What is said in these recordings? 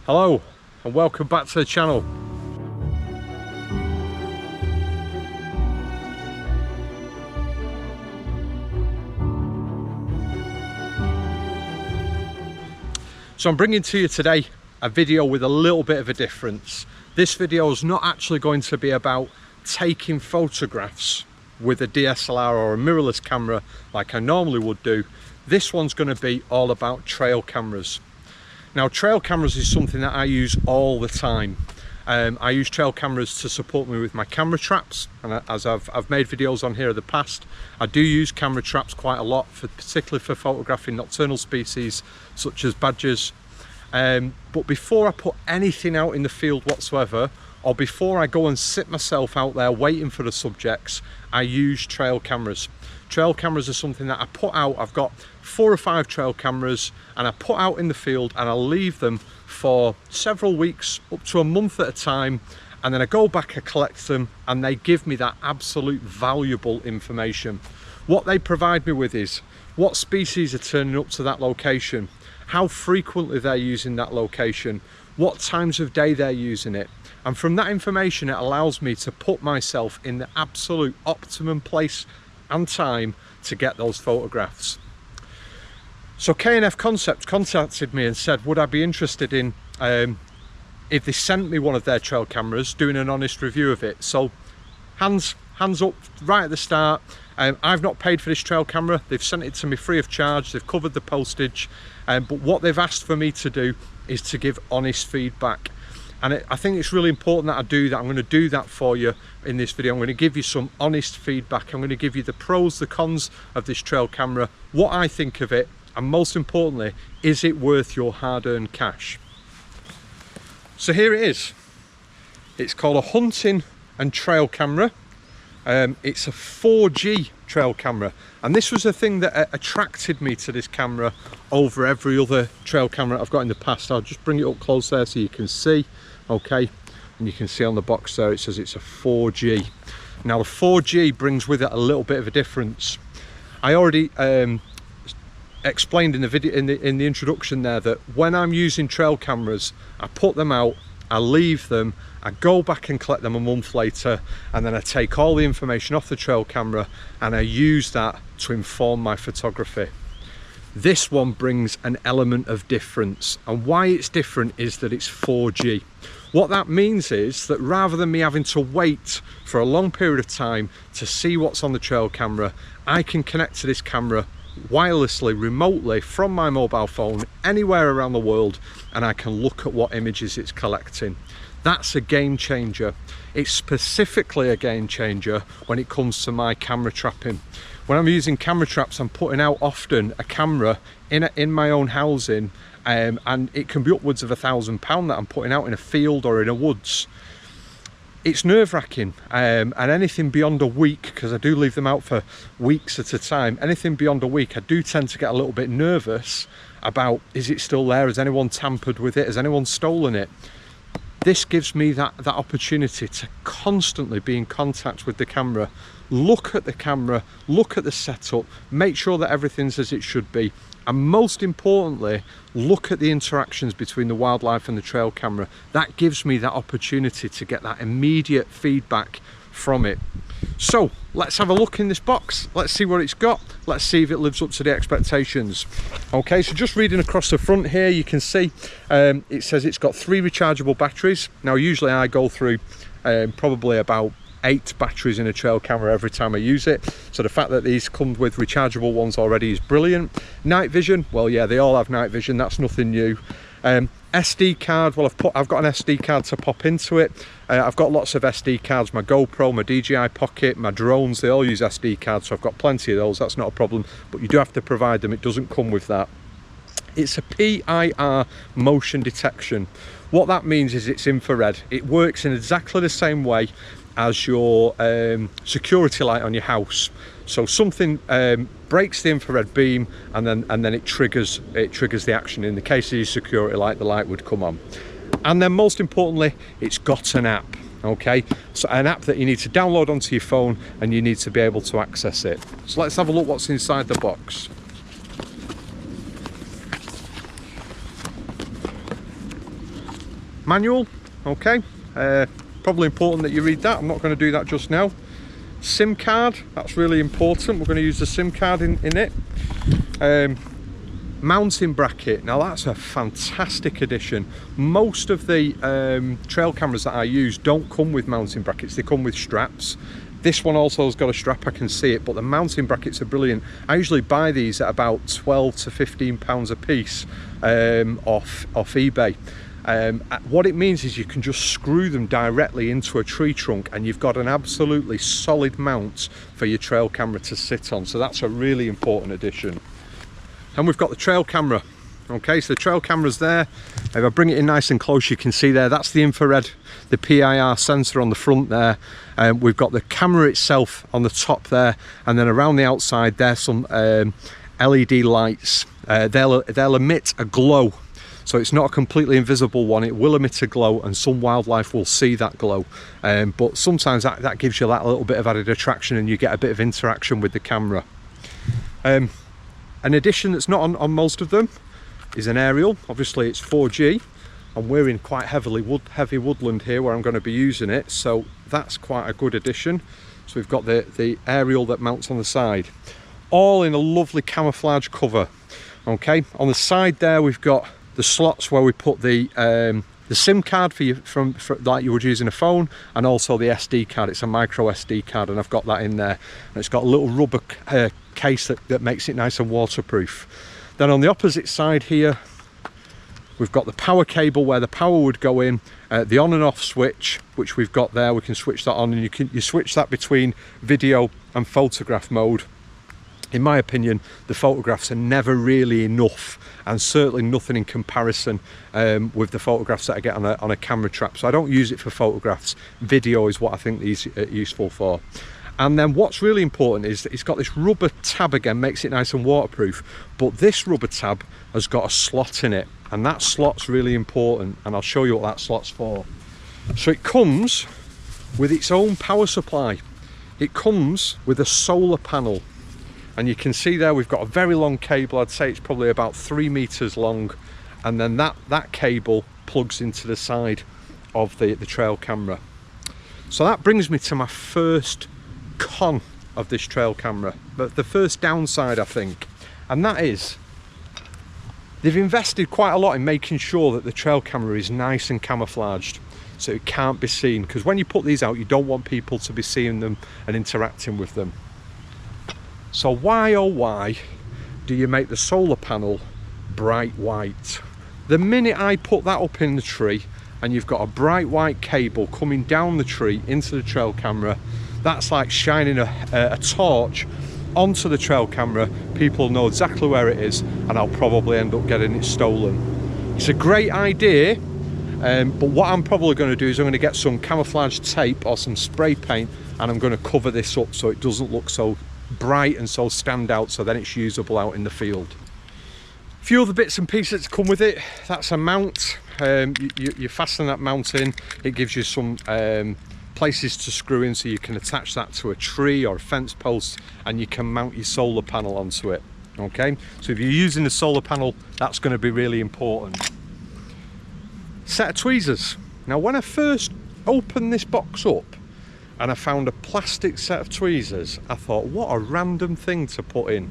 Hello and welcome back to the channel. So I'm bringing to you today a video with a little bit of a difference. This video is not actually going to be about taking photographs with a DSLR or a mirrorless camera like I normally would do. This one's going to be all about trail cameras. Now, trail cameras is something that I use all the time. I use trail cameras to support me with my camera traps, and as I've made videos on here in the past, I do use camera traps quite a lot, particularly for photographing nocturnal species such as badgers. But before I put anything out in the field whatsoever, or before I go and sit myself out there waiting for the subjects, I use trail cameras. Trail cameras are something that I put out. I've got 4 or 5 trail cameras and I put out in the field and I leave them for several weeks, up to a month at a time, and then I go back, I collect them, and they give me that absolute valuable information. What they provide me with is what species are turning up to that location, how frequently they're using that location, what times of day they're using it, and from that information it allows me to put myself in the absolute optimum place and time to get those photographs. So K&F Concepts contacted me and said, would I be interested in, if they sent me one of their trail cameras, doing an honest review of it. So hands up right at the start. I've not paid for this trail camera. They've sent it to me free of charge. They've covered the postage, but what they've asked for me to do is to give honest feedback. And I think it's really important that I do that. I'm going to do that for you in this video. I'm going to give you some honest feedback. I'm going to give you the pros, the cons of this trail camera, what I think of it, and most importantly, is it worth your hard-earned cash? So here it is. It's called a hunting and trail camera. It's a 4G trail camera, and this was the thing that attracted me to this camera over every other trail camera I've got in the past. I'll just bring it up close there so you can see. Okay, and you can see on the box there it says it's a 4G. Now the 4G brings with it a little bit of a difference. I already explained in the video, in the introduction there, that when I'm using trail cameras, I put them out, I leave them, I go back and collect them a month later, and then I take all the information off the trail camera and I use that to inform my photography. This one brings an element of difference, and why it's different is that it's 4G. What that means is that rather than me having to wait for a long period of time to see what's on the trail camera, I can connect to this camera wirelessly, remotely, from my mobile phone anywhere around the world, and I can look at what images it's collecting. That's a game changer. It's specifically a game changer when it comes to my camera trapping. When I'm using camera traps, I'm putting out often a camera in my own housing, and it can be upwards of £1,000 that I'm putting out in a field or in a woods. It's nerve-wracking, and anything beyond a week, because I do leave them out for weeks at a time, anything beyond a week I do tend to get a little bit nervous about, is it still there, has anyone tampered with it, has anyone stolen it? This gives me that opportunity to constantly be in contact with the camera, look at the camera, look at the setup, make sure that everything's as it should be, and most importantly, look at the interactions between the wildlife and the trail camera. That gives me that opportunity to get that immediate feedback from it. So let's have a look in this box. Let's see what it's got. Let's see if it lives up to the expectations. Okay, so just reading across the front here, you can see it says it's got 3 rechargeable batteries. Now usually I go through probably about 8 batteries in a trail camera every time I use it, so the fact that these come with rechargeable ones already is brilliant. Night vision, well yeah, they all have night vision, that's nothing new. SD card, well I've got an SD card to pop into it. I've got lots of SD cards, my GoPro, my DJI Pocket, my drones, they all use SD cards, so I've got plenty of those, that's not a problem, but you do have to provide them, it doesn't come with that. It's a PIR motion detection. What that means is it's infrared. It works in exactly the same way as your security light on your house. So something breaks the infrared beam, and then it triggers the action. In the case of your security light, the light would come on. And then most importantly, it's got an app. Okay, so an app that you need to download onto your phone, and you need to be able to access it. So let's have a look what's inside the box. Manual, okay, probably important that you read that. I'm not going to do that just now. SIM card, that's really important. We're going to use the SIM card in it. Mounting bracket, now that's a fantastic addition. Most of the trail cameras that I use don't come with mounting brackets, they come with straps. This one also has got a strap, I can see it, but the mounting brackets are brilliant. I usually buy these at about 12 to 15 pounds a piece off eBay. What it means is you can just screw them directly into a tree trunk and you've got an absolutely solid mount for your trail camera to sit on. So that's a really important addition. And we've got the trail camera. Okay, so the trail camera's there. If I bring it in nice and close, you can see there, that's the infrared, the PIR sensor on the front there. We've got the camera itself on the top there, and then around the outside there's some LED lights. They'll emit a glow. So it's not a completely invisible one, it will emit a glow, and some wildlife will see that glow. But sometimes that gives you that little bit of added attraction and you get a bit of interaction with the camera. An addition that's not on most of them is an aerial. Obviously it's 4G, and we're in quite heavy woodland here where I'm going to be using it, so that's quite a good addition. So we've got the aerial that mounts on the side, all in a lovely camouflage cover. Okay, on the side there we've got the slots where we put the SIM card for like you would use in a phone, and also the SD card. It's a micro SD card, and I've got that in there, and it's got a little rubber case that makes it nice and waterproof. Then on the opposite side here we've got the power cable where the power would go in, the on and off switch which we've got there. We can switch that on, and you switch that between video and photograph mode. In my opinion, the photographs are never really enough, and certainly nothing in comparison with the photographs that I get on a camera trap. So I don't use it for photographs. Video is what I think these are useful for. And then what's really important is that it's got this rubber tab again, makes it nice and waterproof, but this rubber tab has got a slot in it, and that slot's really important, and I'll show you what that slot's for. So it comes with its own power supply. It comes with a solar panel, and you can see there we've got a very long cable. I'd say it's probably about 3 meters long, and then that cable plugs into the side of the trail camera. So that brings me to my first con of this trail camera, but the first downside I think, and that is they've invested quite a lot in making sure that the trail camera is nice and camouflaged so it can't be seen, because when you put these out you don't want people to be seeing them and interacting with them. So why oh why do you make the solar panel bright white? The minute I put that up in the tree and you've got a bright white cable coming down the tree into the trail camera, that's like shining a torch onto the trail camera. People know exactly where it is, and I'll probably end up getting it stolen. It's a great idea, but what I'm probably going to do is I'm going to get some camouflage tape or some spray paint, and I'm going to cover this up so it doesn't look so bright and so stand out, so then it's usable out in the field. A few other bits and pieces that come with it. That's a mount. You fasten that mount in. It gives you some places to screw in, so you can attach that to a tree or a fence post, and you can mount your solar panel onto it. Okay, so if you're using the solar panel, that's going to be really important. Set of tweezers. Now when I first opened this box up and I found a plastic set of tweezers, I thought, what a random thing to put in.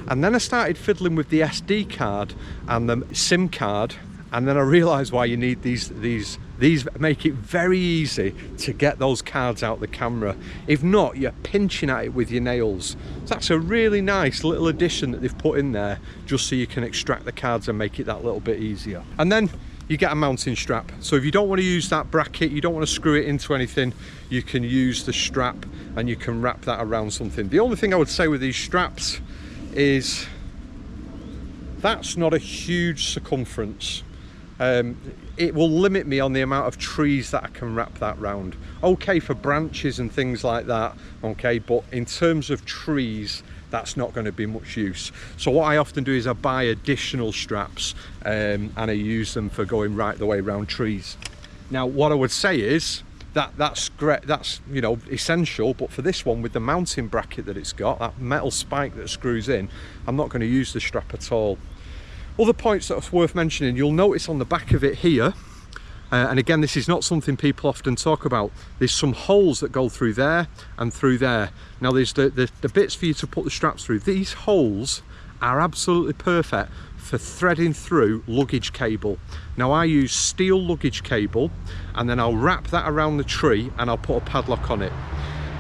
And then I started fiddling with the SD card and the SIM card, and then I realised why you need these make it very easy to get those cards out the camera. If not, you're pinching at it with your nails. So that's a really nice little addition that they've put in there, just so you can extract the cards and make it that little bit easier. And then you get a mounting strap. So if you don't want to use that bracket, you don't want to screw it into anything, you can use the strap and you can wrap that around something. The only thing I would say with these straps is that's not a huge circumference. It will limit me on the amount of trees that I can wrap that round. Okay, for branches and things like that, okay, but in terms of trees, that's not going to be much use. So what I often do is I buy additional straps and I use them for going right the way around trees. Now what I would say is that's great, that's, you know, essential, but for this one with the mounting bracket that it's got, that metal spike that screws in, I'm not going to use the strap at all. Other points that's worth mentioning, you'll notice on the back of it here, And again, this is not something people often talk about. There's some holes that go through there and through there. Now there's the bits for you to put the straps through. These holes are absolutely perfect for threading through luggage cable. Now I use steel luggage cable, and then I'll wrap that around the tree and I'll put a padlock on it.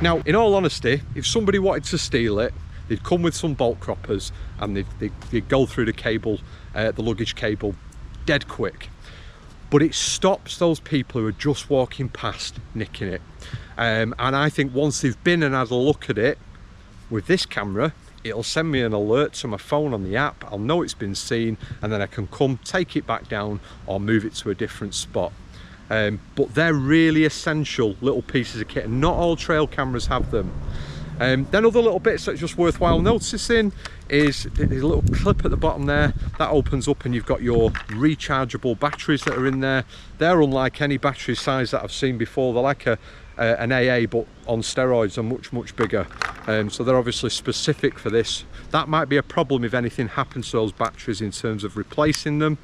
Now, in all honesty, if somebody wanted to steal it, they'd come with some bolt croppers and they'd go through the cable, the luggage cable, dead quick. But it stops those people who are just walking past nicking it. And I think once they've been and had a look at it, with this camera, it'll send me an alert to my phone on the app. I'll know it's been seen, and then I can come, take it back down, or move it to a different spot. But they're really essential little pieces of kit, and not all trail cameras have them. Then other little bits that's just worthwhile noticing is there's a little clip at the bottom there that opens up, and you've got your rechargeable batteries that are in there. They're unlike any battery size that I've seen before. They're like an AA but on steroids, and much bigger. So they're obviously specific for this. That might be a problem if anything happens to those batteries in terms of replacing them.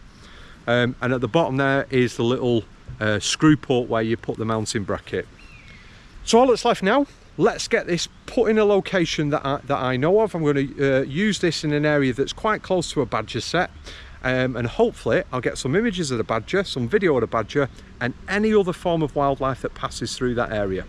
And at the bottom there is the little screw port where you put the mounting bracket. So all that's left now, let's get this put in a location that I know of. I'm going to use this in an area that's quite close to a badger set, and hopefully I'll get some images of the badger, some video of the badger, and any other form of wildlife that passes through that area.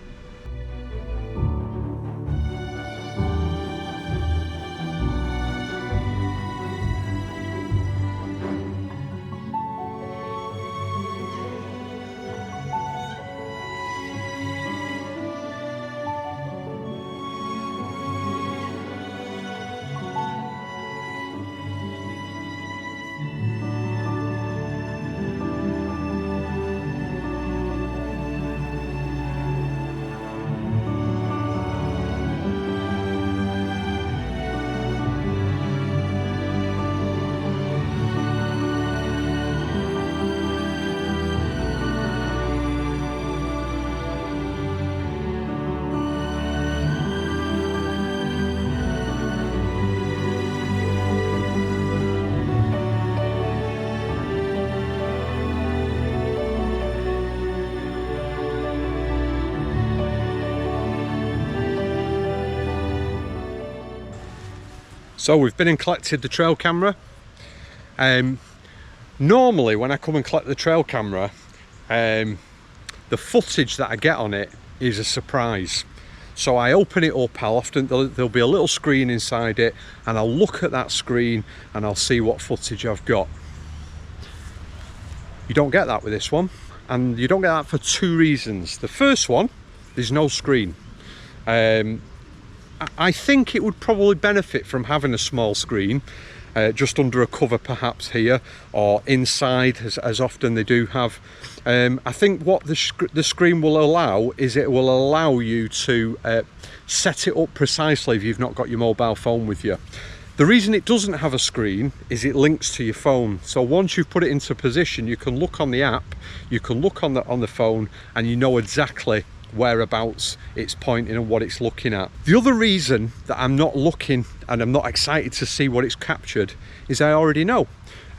So we've been and collected the trail camera. Normally when I come and collect the trail camera, the footage that I get on it is a surprise. So I open it up, there'll be a little screen inside it, and I'll look at that screen and I'll see what footage I've got. You don't get that with this one, and you don't get that for two reasons. The first one, there's no screen. I think it would probably benefit from having a small screen, just under a cover perhaps here, or inside as often they do have. I think what the screen will allow is it will allow you to set it up precisely if you've not got your mobile phone with you. The reason it doesn't have a screen is it links to your phone. So once you've put it into position, you can look on the app, you can look on the phone, and you know exactly whereabouts it's pointing and what it's looking at. The other reason that I'm not looking and I'm not excited to see what it's captured is I already know.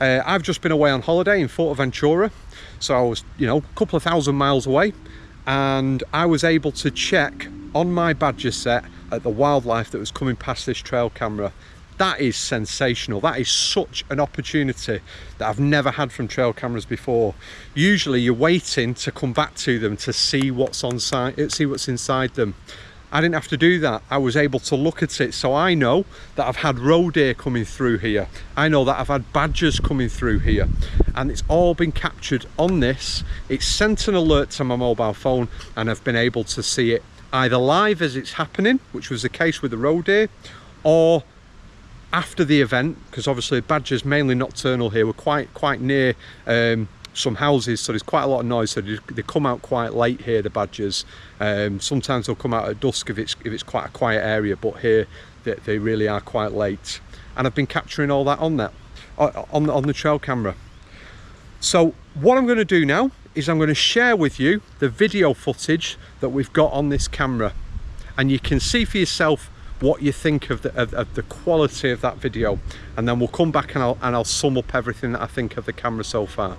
I've just been away on holiday in Fuerteventura, so I was, a couple of thousand miles away, and I was able to check on my badger set at the wildlife that was coming past this trail camera. That is sensational. That is such an opportunity that I've never had from trail cameras before. Usually you're waiting to come back to them to see what's inside them. I didn't have to do that. I was able to look at it, so I know that I've had roe deer coming through here. I know that I've had badgers coming through here, and it's all been captured on this. It's sent an alert to my mobile phone, and I've been able to see it either live as it's happening, which was the case with the roe deer, or after the event, because obviously badgers mainly nocturnal here. We're quite near some houses, so there's quite a lot of noise, so they come out quite late here, the badgers. Sometimes they'll come out at dusk if it's quite a quiet area, but here they really are quite late. And I've been capturing all that on the trail camera. So what I'm going to do now is I'm going to share with you the video footage that we've got on this camera, and you can see for yourself what you think of the quality of that video, and then we'll come back and I'll sum up everything that I think of the camera so far.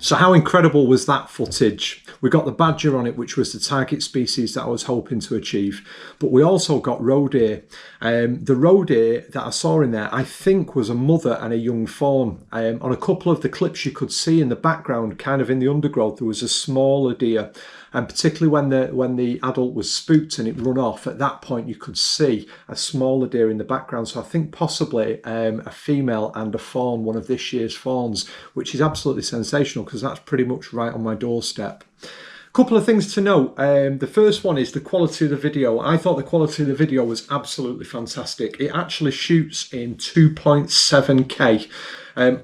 So how incredible was that footage? We got the badger on it, which was the target species that I was hoping to achieve, but we also got roe deer. The roe deer that I saw in there, I think, was a mother and a young fawn. On a couple of the clips you could see in the background, kind of in the undergrowth, there was a smaller deer, and particularly when the adult was spooked and it run off, at that point you could see a smaller deer in the background. So I think possibly a female and a fawn, one of this year's fawns, which is absolutely sensational because that's pretty much right on my doorstep. Couple of things to note. The first one is the quality of the video. I thought the quality of the video was absolutely fantastic. It actually shoots in 2.7K.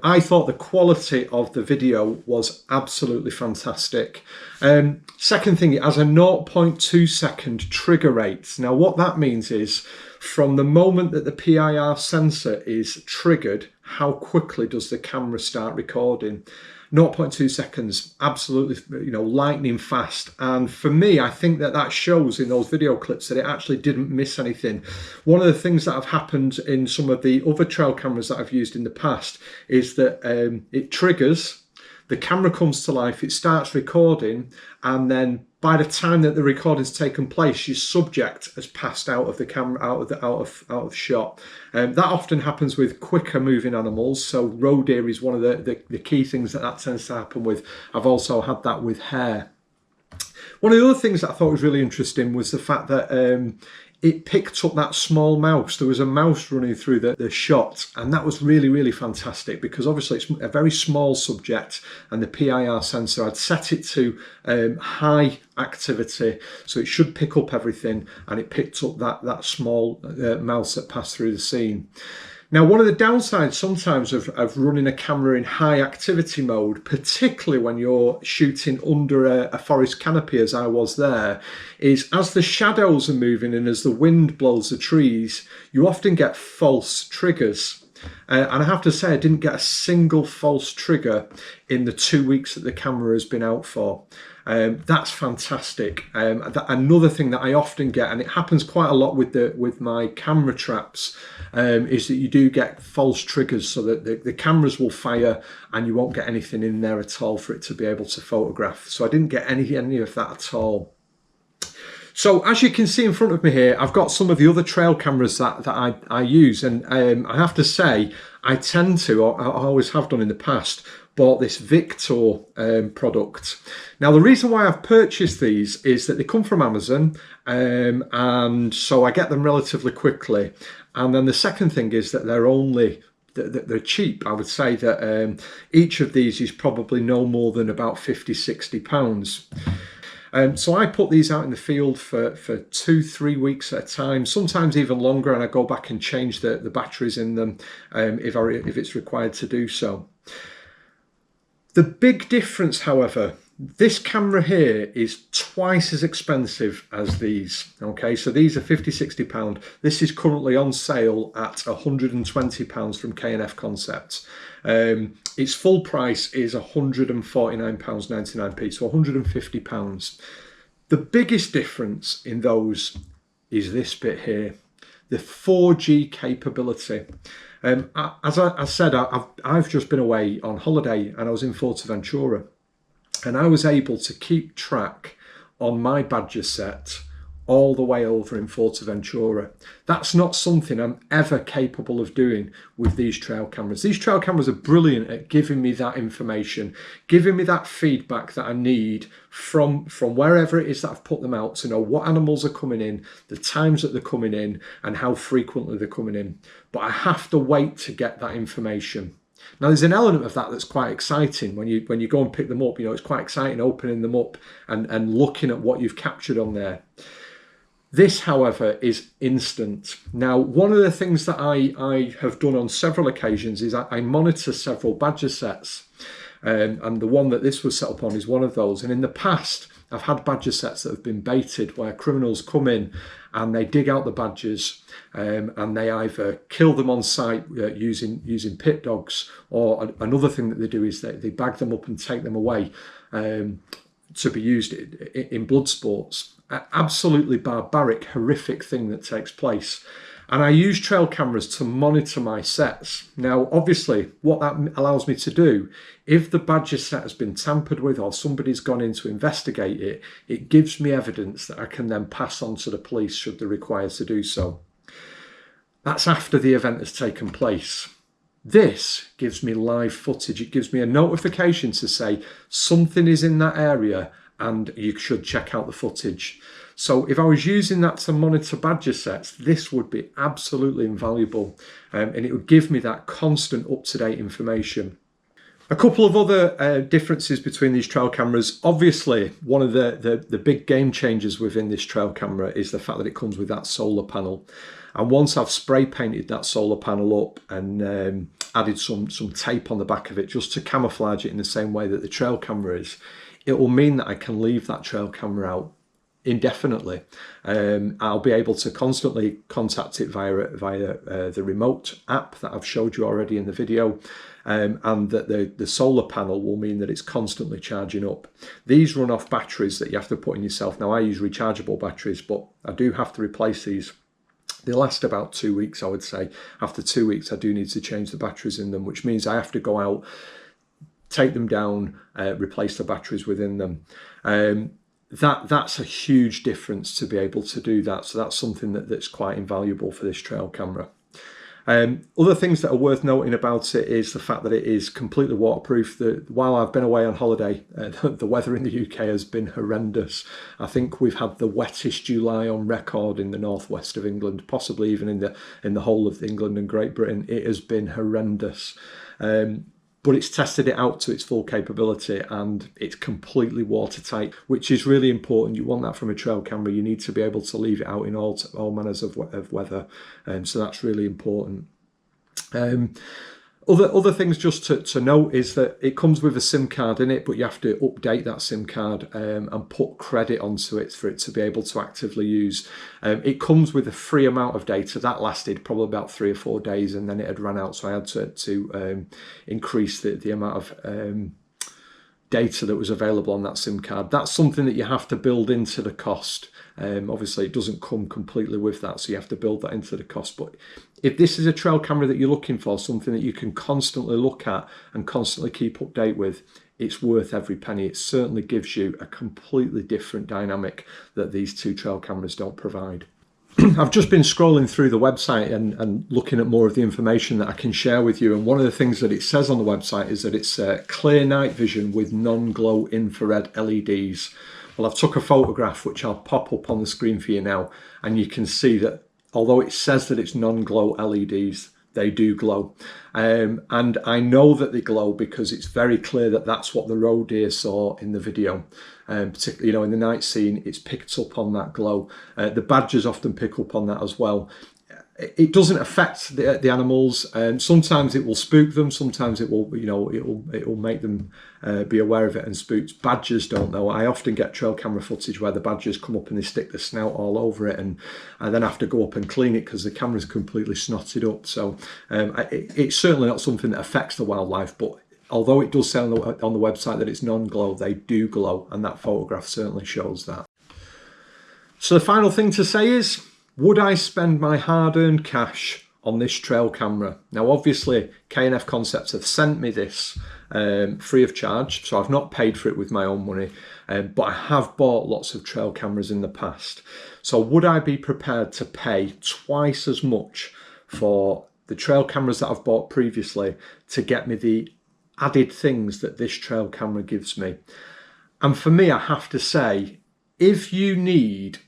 I thought the quality of the video was absolutely fantastic. Second thing, it has a 0.2 second trigger rate. Now what that means is from the moment that the PIR sensor is triggered, how quickly does the camera start recording? 0.2 seconds, absolutely, lightning fast. And for me, I think that shows in those video clips that it actually didn't miss anything. One of the things that have happened in some of the other trail cameras that I've used in the past is that it triggers, the camera comes to life, it starts recording, and then by the time that the recording's taken place, your subject has passed out of the camera, out of shot. That often happens with quicker moving animals. So roe deer is one of the key things that tends to happen with. I've also had that with hare. One of the other things that I thought was really interesting was the fact that it picked up that small mouse. There was a mouse running through the shot, and that was really, really fantastic because obviously it's a very small subject, and the PIR sensor, I'd set it to high activity, so it should pick up everything, and it picked up that small mouse that passed through the scene. Now, one of the downsides sometimes of running a camera in high activity mode, particularly when you're shooting under a forest canopy, as I was there, is as the shadows are moving and as the wind blows the trees, you often get false triggers. And I have to say, I didn't get a single false trigger in the 2 weeks that the camera has been out for. That's fantastic. Another thing that I often get, and it happens quite a lot with my camera traps, is that you do get false triggers, so that the cameras will fire and you won't get anything in there at all for it to be able to photograph. So I didn't get any of that at all. So as you can see in front of me here, I've got some of the other trail cameras that I use, and I have to say, I tend to, or I always have done in the past, bought this Victor product. Now the reason why I've purchased these is that they come from Amazon, and so I get them relatively quickly. And then the second thing is that they're cheap. I would say that each of these is probably no more than about £50–60. So I put these out in the field for 2–3 weeks at a time, sometimes even longer, and I go back and change the batteries in them if it's required to do so. The big difference, however, this camera here is twice as expensive as these. Okay, so these are £50–60. This is currently on sale at £120 from K&F Concepts. Its full price is £149.99, so £150. The biggest difference in those is this bit here, the 4G capability. As I said, I've just been away on holiday and I was in Fuerteventura, and I was able to keep track on my Badger Sett all the way over in Fuerteventura. That's not something I'm ever capable of doing with these trail cameras. These trail cameras are brilliant at giving me that information, giving me that feedback that I need from wherever it is that I've put them out, to know what animals are coming in, the times that they're coming in, and how frequently they're coming in. But I have to wait to get that information. Now there's an element of that that's quite exciting when you go and pick them up. It's quite exciting opening them up and looking at what you've captured on there. This, however, is instant. Now, one of the things that I have done on several occasions is I monitor several Badger Setts, and the one that this was set up on is one of those. And in the past, I've had Badger Setts that have been baited, where criminals come in and they dig out the badgers, and they either kill them on site using pit dogs, or another thing that they do is they bag them up and take them away to be used in blood sports. Absolutely barbaric, horrific thing that takes place. And I use trail cameras to monitor my sets. Now, obviously, what that allows me to do, if the badger set has been tampered with or somebody's gone in to investigate it, it gives me evidence that I can then pass on to the police should they require to do so. That's after the event has taken place. This gives me live footage. It gives me a notification to say something is in that area and you should check out the footage. So if I was using that to monitor badger sets, this would be absolutely invaluable, and it would give me that constant up-to-date information. A couple of other differences between these trail cameras. Obviously, one of the big game changers within this trail camera is the fact that it comes with that solar panel. And once I've spray painted that solar panel up and added some tape on the back of it just to camouflage it in the same way that the trail camera is, it will mean that I can leave that trail camera out indefinitely. I'll be able to constantly contact it via the remote app that I've showed you already in the video, and that the solar panel will mean that it's constantly charging up. These run off batteries that you have to put in yourself. Now I use rechargeable batteries, but I do have to replace these. They last about 2 weeks, I would say. After 2 weeks I do need to change the batteries in them, which means I have to go out, take them down, replace the batteries within them. That's a huge difference to be able to do that. So that's something that's quite invaluable for this trail camera. Other things that are worth noting about it is the fact that it is completely waterproof. While I've been away on holiday, the weather in the UK has been horrendous. I think we've had the wettest July on record in the northwest of England, possibly even in the whole of England and Great Britain. It has been horrendous. But it's tested it out to its full capability and it's completely watertight, which is really important. You want that from a trail camera. You need to be able to leave it out in all manners of weather, so that's really important. Other things just to note is that it comes with a SIM card in it, but you have to update that SIM card and put credit onto it for it to be able to actively use. It comes with a free amount of data that lasted probably about 3 or 4 days, and then it had run out, so I had to increase the amount of data that was available on that SIM card. That's something that you have to build into the cost. Obviously it doesn't come completely with that, so you have to build that into the cost. But if this is a trail camera that you're looking for, something that you can constantly look at and constantly keep update with, it's worth every penny. It certainly gives you a completely different dynamic that these two trail cameras don't provide. I've just been scrolling through the website and looking at more of the information that I can share with you, and one of the things that it says on the website is that it's clear night vision with non-glow infrared LEDs. Well, I've took a photograph which I'll pop up on the screen for you now, and you can see that although it says that it's non-glow LEDs, they do glow. And I know that they glow because it's very clear that that's what the roe deer saw in the video. Particularly, in the night scene, it's picked up on that glow. The badgers often pick up on that as well. It doesn't affect the animals, and sometimes it will spook them. Sometimes it will, it will make them be aware of it and spooked. Badgers don't know. I often get trail camera footage where the badgers come up and they stick the snout all over it, and I then have to go up and clean it because the camera's completely snotted up. So it's certainly not something that affects the wildlife, but although it does say on the website that it's non-glow, they do glow, and that photograph certainly shows that. So the final thing to say is, would I spend my hard-earned cash on this trail camera? Now, obviously, K&F Concepts have sent me this free of charge, so I've not paid for it with my own money, but I have bought lots of trail cameras in the past. So would I be prepared to pay twice as much for the trail cameras that I've bought previously to get me the added things that this trail camera gives me? And for me, I have to say, if you need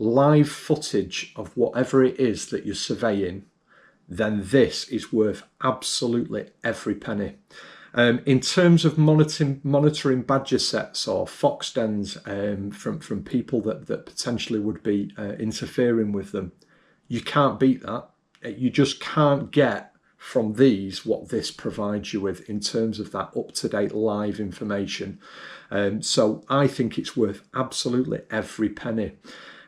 live footage of whatever it is that you're surveying, then this is worth absolutely every penny. In terms of monitoring badger sets or fox dens from people that potentially would be interfering with them, you can't beat that. You just can't get from these what this provides you with in terms of that up-to-date live information. So I think it's worth absolutely every penny.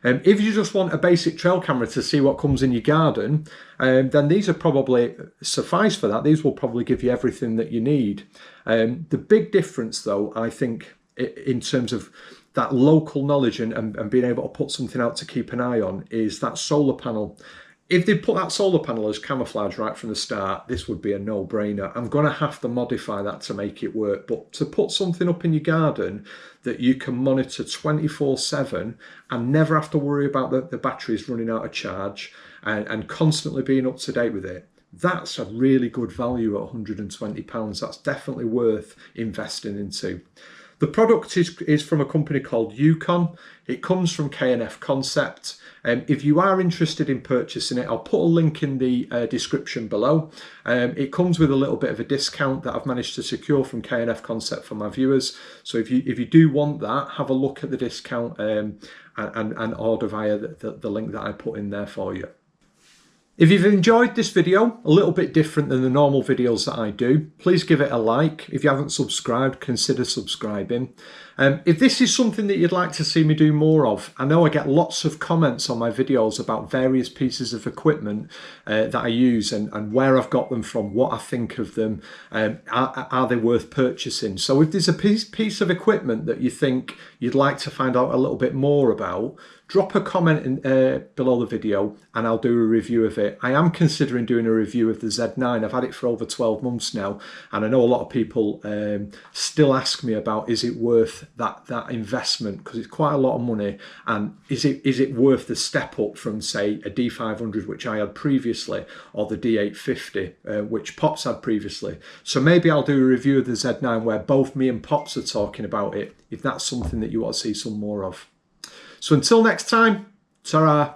If you just want a basic trail camera to see what comes in your garden, then these are probably suffice for that. These will probably give you everything that you need. The big difference, though, I think, in terms of that local knowledge and being able to put something out to keep an eye on, is that solar panel. If they put that solar panel as camouflage right from the start, this would be a no-brainer. I'm going to have to modify that to make it work, but to put something up in your garden that you can monitor 24/7 and never have to worry about the batteries running out of charge and constantly being up to date with it, that's a really good value at £120. That's definitely worth investing into. The product is from a company called Yukon. It comes from K&F Concept. If you are interested in purchasing it, I'll put a link in the description below. It comes with a little bit of a discount that I've managed to secure from K&F Concept for my viewers. So if you do want that, have a look at the discount and order via the link that I put in there for you. If you've enjoyed this video, a little bit different than the normal videos that I do, please give it a like. If you haven't subscribed, consider subscribing. If this is something that you'd like to see me do more of, I know I get lots of comments on my videos about various pieces of equipment that I use and where I've got them from, what I think of them, are they worth purchasing. So if there's a piece of equipment that you think you'd like to find out a little bit more about, drop a comment below the video and I'll do a review of it. I am considering doing a review of the Z9. I've had it for over 12 months now, and I know a lot of people still ask me about, is it worth that investment, because it's quite a lot of money, and is it worth the step up from, say, a D500 which I had previously, or the D850 which Pops had previously. So maybe I'll do a review of the Z9 where both me and Pops are talking about it, if that's something that you want to see some more of. So until next time, ta-ra.